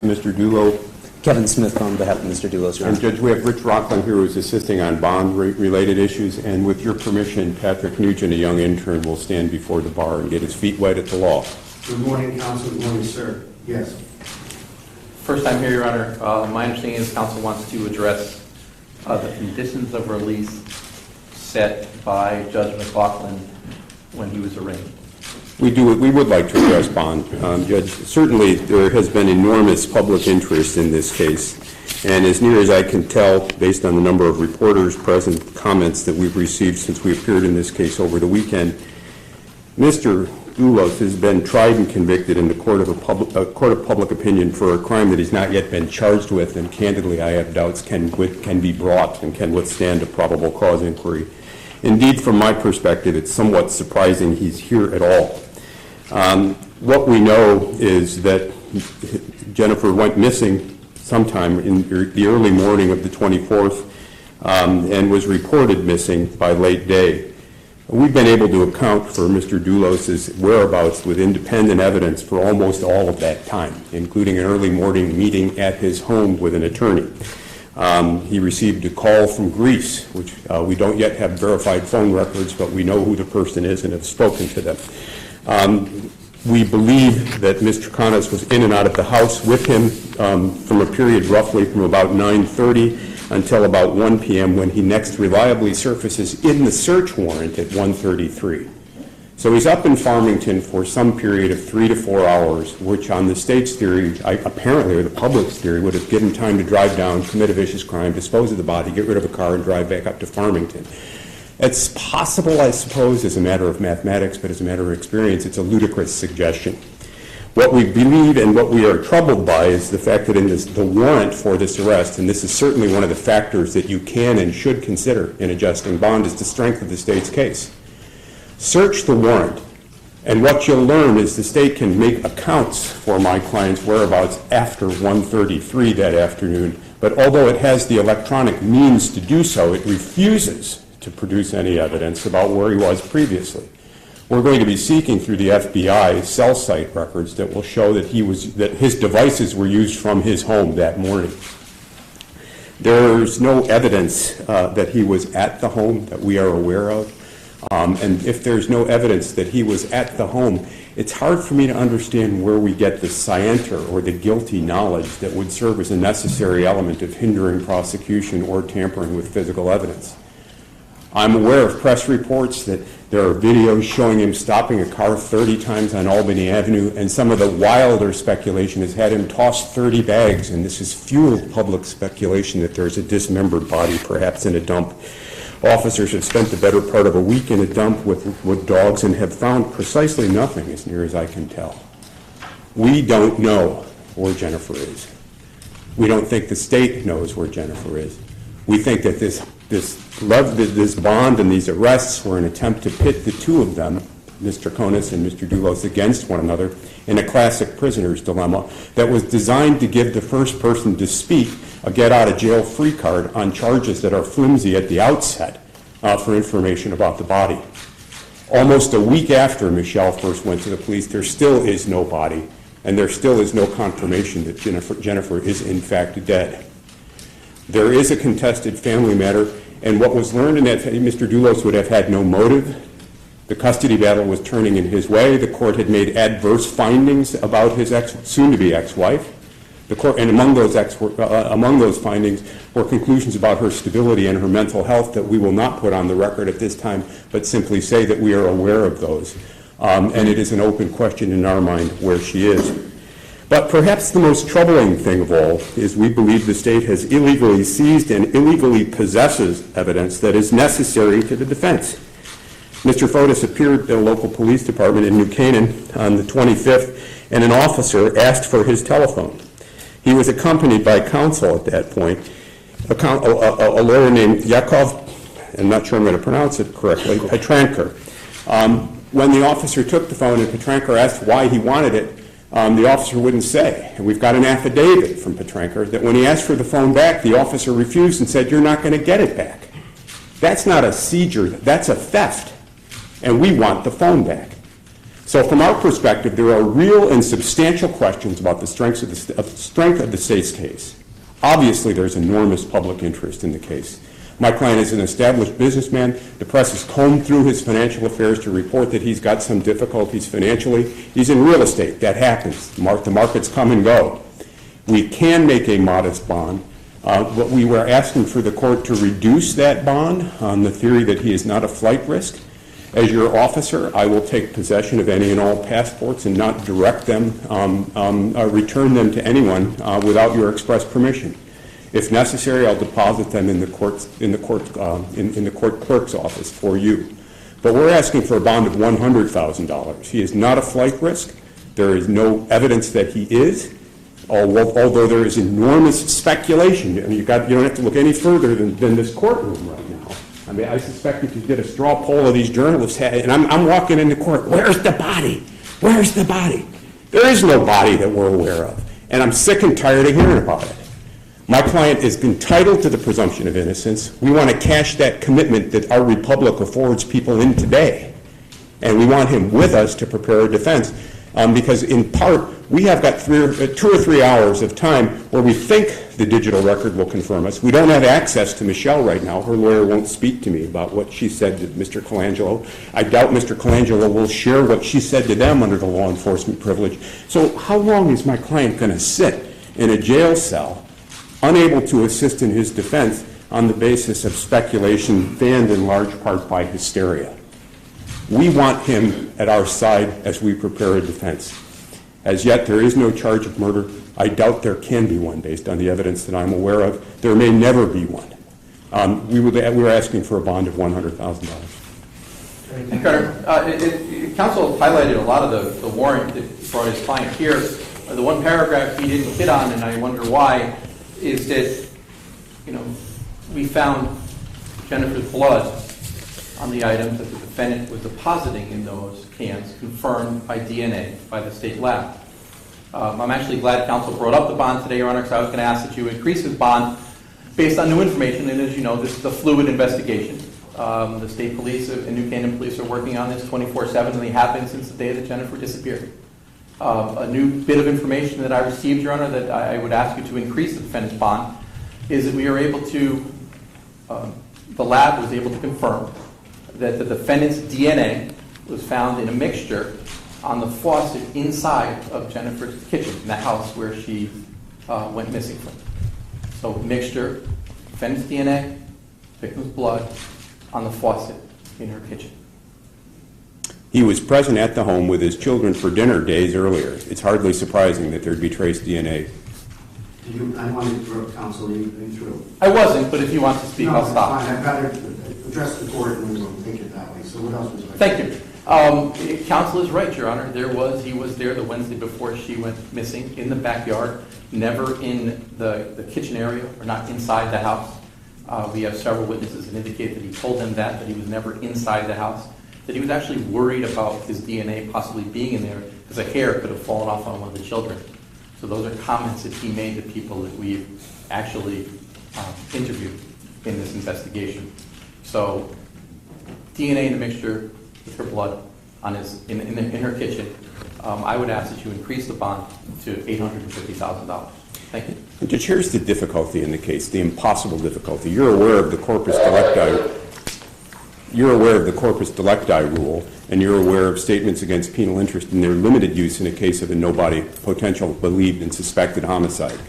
Mr. Dulos. Kevin Smith on behalf of Mr. Dulos, Your And Honor. Judge, we have Rich Rockland here who's assisting on bond-related issues, and with your permission, Patrick Nugent, a young intern, will stand before the bar and get his feet wet at the law. Good morning, counsel. Good morning, sir. Yes. First time here, Your Honor. My understanding is counsel wants to address the conditions of release set by Judge McLaughlin when he was arraigned. We would like to address bond. Judge, certainly there has been enormous public interest in this case, and as near as I can tell, based on the number of reporters present, comments that we've received since we appeared in this case over the weekend, Mr. Dulos has been tried and convicted in the court of public opinion for a crime that he's not yet been charged with, and candidly I have doubts can be brought and can withstand a probable cause inquiry. Indeed, from my perspective, it's somewhat surprising he's here at all. What we know is that Jennifer went missing sometime in the early morning of the 24th and was reported missing by late day. We've been able to account for Mr. Dulos' whereabouts with independent evidence for almost all of that time, including an early morning meeting at his home with an attorney. He received a call from Greece, which we don't yet have verified phone records, but we know who the person is and have spoken to them. We believe that Mr. Conis was in and out of the house with him from a period roughly from about 9:30 until about 1 p.m. when he next reliably surfaces in the search warrant at 1:33. So he's up in Farmington for some period of 3 to 4 hours, which on the state's theory, apparently, or the public's theory, would have given time to drive down, commit a vicious crime, dispose of the body, get rid of a car, and drive back up to Farmington. It's possible, I suppose, as a matter of mathematics, but as a matter of experience, it's a ludicrous suggestion. What we believe and what we are troubled by is the fact that in the warrant for this arrest, and this is certainly one of the factors that you can and should consider in adjusting bond, is the strength of the state's case. Search the warrant, and what you'll learn is the state can make accounts for my client's whereabouts after 1:33 that afternoon, but although it has the electronic means to do so, it refuses to produce any evidence about where he was previously. We're going to be seeking through the FBI cell site records that will show that his devices were used from his home that morning. There's no evidence that he was at the home that we are aware of. And if there's no evidence that he was at the home, it's hard for me to understand where we get the scienter or the guilty knowledge that would serve as a necessary element of hindering prosecution or tampering with physical evidence. I'm aware of press reports that there are videos showing him stopping a car 30 times on Albany Avenue, and some of the wilder speculation has had him toss 30 bags, and this has fueled public speculation that there's a dismembered body, perhaps in a dump. Officers have spent the better part of a week in a dump with dogs and have found precisely nothing, as near as I can tell. We don't know where Jennifer is. We don't think the state knows where Jennifer is. We think that this bond and these arrests were an attempt to pit the two of them, Mr. Conis and Mr. Dulos, against one another in a classic prisoner's dilemma that was designed to give the first person to speak a get-out-of-jail-free card on charges that are flimsy at the outset for information about the body. Almost a week after Michelle first went to the police, there still is no body, and there still is no confirmation that Jennifer is in fact dead. There is a contested family matter, and what was learned in that, Mr. Dulos would have had no motive. The custody battle was turning in his way. The court had made adverse findings about his soon-to-be ex-wife. The court, and among those findings were conclusions about her stability and her mental health that we will not put on the record at this time, but simply say that we are aware of those. And it is an open question in our mind where she is. But perhaps the most troubling thing of all is we believe the state has illegally seized and illegally possesses evidence that is necessary to the defense. Mr. Fotis appeared at a local police department in New Canaan on the 25th, and an officer asked for his telephone. He was accompanied by counsel at that point, a lawyer named Yakov, I'm not sure I'm going to pronounce it correctly, Petranker. When the officer took the phone and Petranker asked why he wanted it, the officer wouldn't say. And we've got an affidavit from Petranker that when he asked for the phone back, the officer refused and said, "You're not going to get it back." That's not a seizure, that's a theft. And we want the phone back. So from our perspective, there are real and substantial questions about the strength of the state's case. Obviously, there's enormous public interest in the case. My client is an established businessman. The press has combed through his financial affairs to report that he's got some difficulties financially. He's in real estate. That happens. The markets come and go. We can make a modest bond, but we were asking for the court to reduce that bond on the theory that he is not a flight risk. As your officer, I will take possession of any and all passports and not direct them, return them to anyone without your express permission. If necessary, I'll deposit them in the court clerk's office for you. But we're asking for a bond of $100,000. He is not a flight risk. There is no evidence that he is, although there is enormous speculation. And you don't have to look any further than this courtroom right now. I mean, I suspect if you did a straw poll of these journalists, and I'm walking into court, where's the body? Where's the body? There is no body that we're aware of. And I'm sick and tired of hearing about it. My client is entitled to the presumption of innocence. We want to cash that commitment that our republic affords people in today. And we want him with us to prepare a defense. Because in part, we have got 2 or 3 hours of time where we think the digital record will confirm us. We don't have access to Michelle right now. Her lawyer won't speak to me about what she said to Mr. Colangelo. I doubt Mr. Colangelo will share what she said to them under the law enforcement privilege. So how long is my client going to sit in a jail cell, unable to assist in his defense on the basis of speculation fanned in large part by hysteria? We want him at our side as we prepare a defense. As yet, there is no charge of murder. I doubt there can be one based on the evidence that I'm aware of. There may never be one. We're asking for a bond of $100,000. Counsel highlighted a lot of the warrant that brought his client here. The one paragraph he didn't hit on, and I wonder why, is that, we found Jennifer's blood on the items that the defendant was depositing in those cans, confirmed by DNA by the state lab. I'm actually glad counsel brought up the bond today, Your Honor, because I was going to ask that you increase his bond based on new information. And as you know, this is a fluid investigation. The state police and New Canaan police are working on this 24/7, and they have been since the day that Jennifer disappeared. A new bit of information that I received, Your Honor, that I would ask you to increase the defendant's bond is that we are able to, the lab was able to confirm that the defendant's DNA was found in a mixture on the faucet inside of Jennifer's kitchen, in the house where she went missing from. So mixture, defendant's DNA, victim's blood on the faucet in her kitchen. He was present at the home with his children for dinner days earlier. It's hardly surprising that there'd be trace DNA. I want to interrupt counsel you through. I wasn't, but if you want to speak, I'll stop. Fine. I'd rather address the court and we'll take it that way. So what else was I? Thank you. Counsel is right, Your Honor. He was there the Wednesday before she went missing in the backyard, never in the kitchen area or not inside the house. We have several witnesses that indicate that he told them that he was never inside the house, that he was actually worried about his DNA possibly being in there because a hair could have fallen off on one of the children. So those are comments that he made to people that we've actually interviewed in this investigation. So DNA in the mixture with her blood on in her kitchen. I would ask that you increase the bond to $850,000. Thank you. And Judge, here's the difficulty in the case, the impossible difficulty. You're aware of the corpus delicti. You're aware of the corpus delicti rule, and you're aware of statements against penal interest and their limited use in a case of a nobody potential believed and suspected homicide.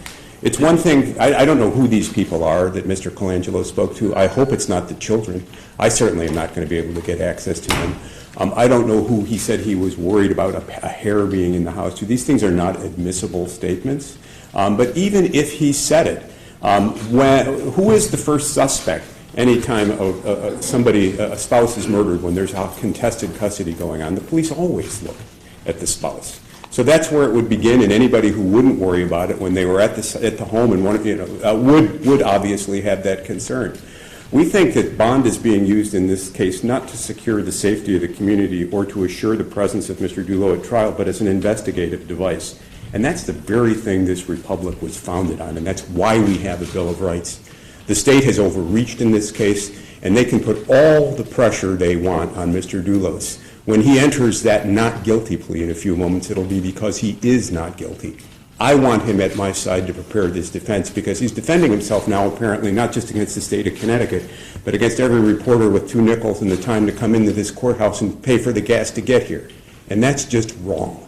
It's one thing, I don't know who these people are that Mr. Colangelo spoke to. I hope it's not the children. I certainly am not going to be able to get access to them. I don't know who he said he was worried about a hair being in the house. These things are not admissible statements. But even if he said it, who is the first suspect anytime a spouse is murdered when there's a contested custody going on? The police always look at the spouse. So that's where it would begin, and anybody who wouldn't worry about it when they were at the home and would obviously have that concern. We think that bond is being used in this case not to secure the safety of the community or to assure the presence of Mr. Dulos at trial, but as an investigative device. And that's the very thing this republic was founded on, and that's why we have a Bill of Rights. The state has overreached in this case, and they can put all the pressure they want on Mr. Dulos. When he enters that not guilty plea in a few moments, it'll be because he is not guilty. I want him at my side to prepare this defense because he's defending himself now apparently not just against the state of Connecticut, but against every reporter with 2 nickels and the time to come into this courthouse and pay for the gas to get here. And that's just wrong.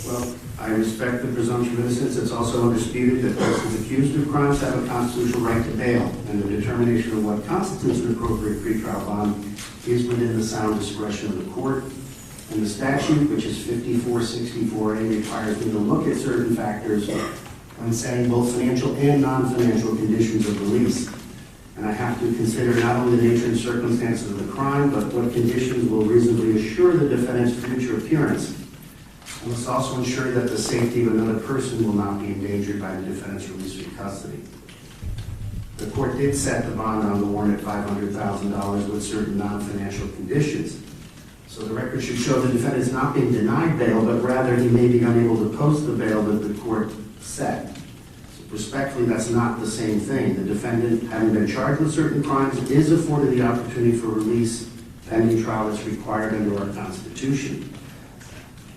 Well, I respect the presumption of innocence. It's also undisputed that persons accused of crimes have a constitutional right to bail, and the determination of what constitutes an appropriate pretrial bond is within the sound discretion of the court. And the statute, which is 5464A, requires me to look at certain factors when setting both financial and non-financial conditions of release. And I have to consider not only the nature and circumstances of the crime, but what conditions will reasonably assure the defendant's future appearance. I must also ensure that the safety of another person will not be endangered by the defendant's release from custody. The court did set the bond on the warrant at $500,000 with certain non-financial conditions. So the record should show the defendant is not being denied bail, but rather he may be unable to post the bail that the court set. So respectfully, that's not the same thing. The defendant, having been charged with certain crimes, is afforded the opportunity for release pending trial that's required under our Constitution.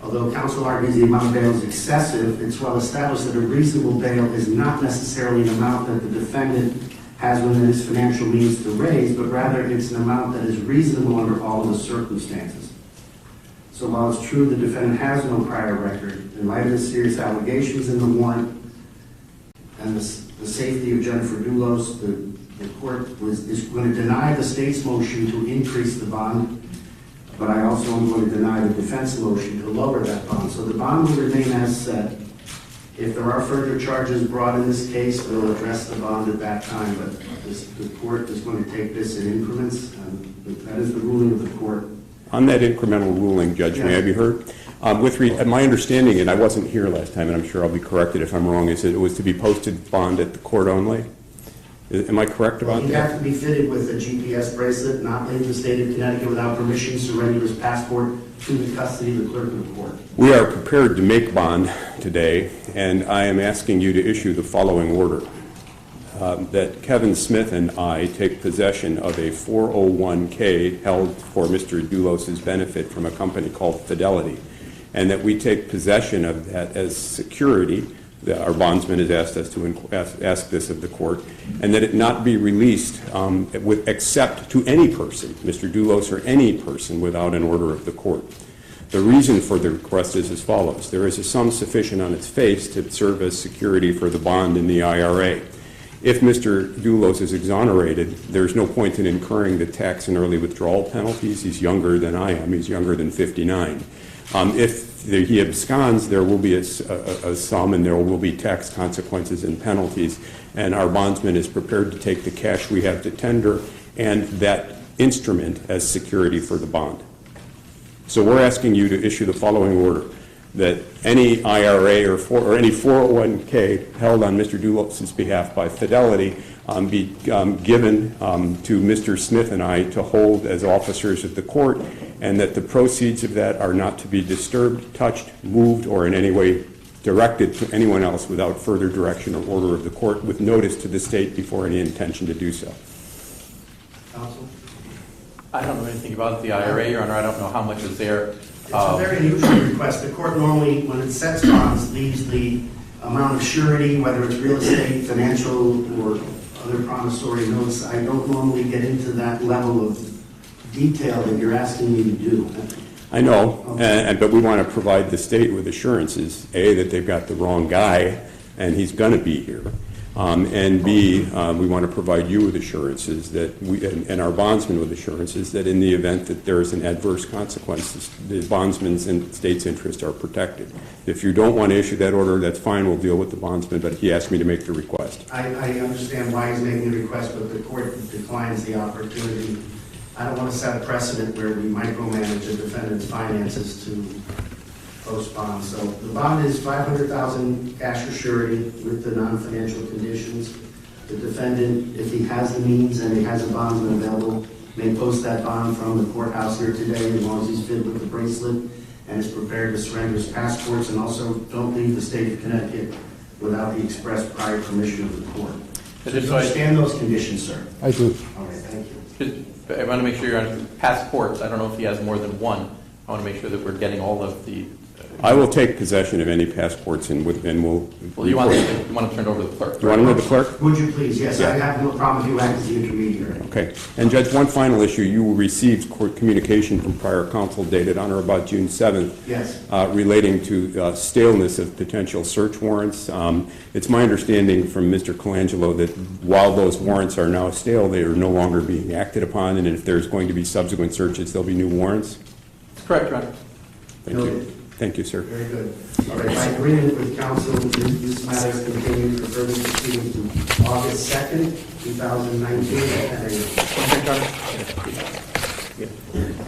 Although counsel argues the amount of bail is excessive, it's well established that a reasonable bail is not necessarily an amount that the defendant has within his financial means to raise, but rather it's an amount that is reasonable under all of the circumstances. So while it's true the defendant has no prior record, in light of the serious allegations in the warrant and the safety of Jennifer Dulos, the court is going to deny the state's motion to increase the bond, but I also am going to deny the defense motion to lower that bond. So the bond will remain as set. If there are further charges brought in this case, we'll address the bond at that time, but the court is going to take this in increments, and that is the ruling of the court. On that incremental ruling, Judge, may I be heard? My understanding, and I wasn't here last time, and I'm sure I'll be corrected if I'm wrong, is that it was to be posted bond at the court only? Am I correct about that? He'd have to be fitted with a GPS bracelet, not leave the state of Connecticut without permission, surrender his passport to the custody of the clerk of the court. We are prepared to make bond today, and I am asking you to issue the following order. That Kevin Smith and I take possession of a 401k held for Mr. Dulos' benefit from a company called Fidelity, and that we take possession of that as security. Our bondsman has asked us to ask this of the court, and that it not be released except to any person, Mr. Dulos or any person, without an order of the court. The reason for the request is as follows. There is a sum sufficient on its face to serve as security for the bond in the IRA. If Mr. Dulos is exonerated, there's no point in incurring the tax and early withdrawal penalties. He's younger than I am. He's younger than 59. If he absconds, there will be a sum and there will be tax consequences and penalties, and our bondsman is prepared to take the cash we have to tender and that instrument as security for the bond. So we're asking you to issue the following order, that any IRA or any 401k held on Mr. Dulos' behalf by Fidelity be given to Mr. Smith and I to hold as officers of the court, and that the proceeds of that are not to be disturbed, touched, moved, or in any way directed to anyone else without further direction or order of the court, with notice to the state before any intention to do so. Counsel? I don't know anything about the IRA, Your Honor. I don't know how much is there. It's a very unusual request. The court normally, when it sets bonds, leaves the amount of surety, whether it's real estate, financial, or other promissory notes. I don't normally get into that level of detail that you're asking me to do. I know, but we want to provide the state with assurances, A, that they've got the wrong guy and he's going to be here, and B, we want to provide you with assurances that and our bondsman with assurances that in the event that there is an adverse consequence, the bondsman's and state's interests are protected. If you don't want to issue that order, that's fine, we'll deal with the bondsman, but he asked me to make the request. I understand why he's making the request, but the court declines the opportunity. I don't want to set a precedent where we micromanage a defendant's finances to post bond. So the bond is $500,000 cash or surety with the non-financial conditions. The defendant, if he has the means and he has a bondsman available, may post that bond from the courthouse here today as long as he's fitted with the bracelet and is prepared to surrender his passports, and also don't leave the state of Connecticut without the express prior permission of the court. Is Do it you so I- understand those conditions, sir? I do. All right, thank you. I want to make sure you're on passports. I don't know if he has more than one. I want to make sure that we're getting all of the. I will take possession of any passports and we'll. Well, you want to turn it over to the clerk. You want to know the clerk? Would you please? Yes, I Yeah. have no problem if you act as the intermediary. Okay. And Judge, one final issue. You received court communication from prior counsel dated on or about June 7th. Yes. Relating to staleness of potential search warrants. It's my understanding from Mr. Colangelo that while those warrants are now stale, they are no longer being acted upon, and if there's going to be subsequent searches, there'll be new warrants. That's correct, Your Honor. Thank you. Noted. Thank you, sir. Very good. All right, by agreement with counsel, this matter is continued for further proceedings to August 2nd, 2019 at 10 a.m.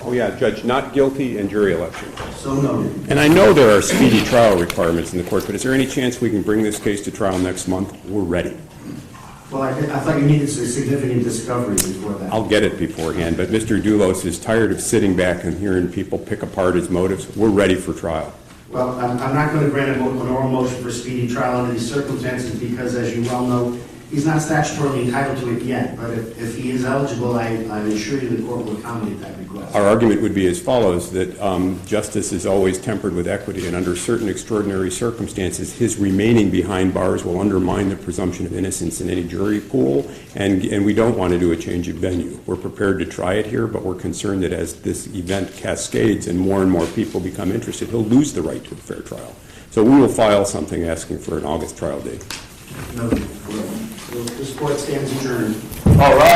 Oh, yeah, Judge, not guilty and jury election. So noted. And I know there are speedy trial requirements in the court, but is there any chance we can bring this case to trial next month? We're ready. Well, I thought you needed some significant discovery before that. I'll get it beforehand, but Mr. Dulos is tired of sitting back and hearing people pick apart his motives. We're ready for trial. Well, I'm not going to grant an oral motion for speedy trial under these circumstances because, as you well know, he's not statutorily entitled to it yet. But if he is eligible, I assure you the court will accommodate that request. Our argument would be as follows, that justice is always tempered with equity, and under certain extraordinary circumstances, his remaining behind bars will undermine the presumption of innocence in any jury pool, and we don't want to do a change of venue. We're prepared to try it here, but we're concerned that as this event cascades and more people become interested, he'll lose the right to a fair trial. So we will file something asking for an August trial date. Noted. This court stands adjourned. All right.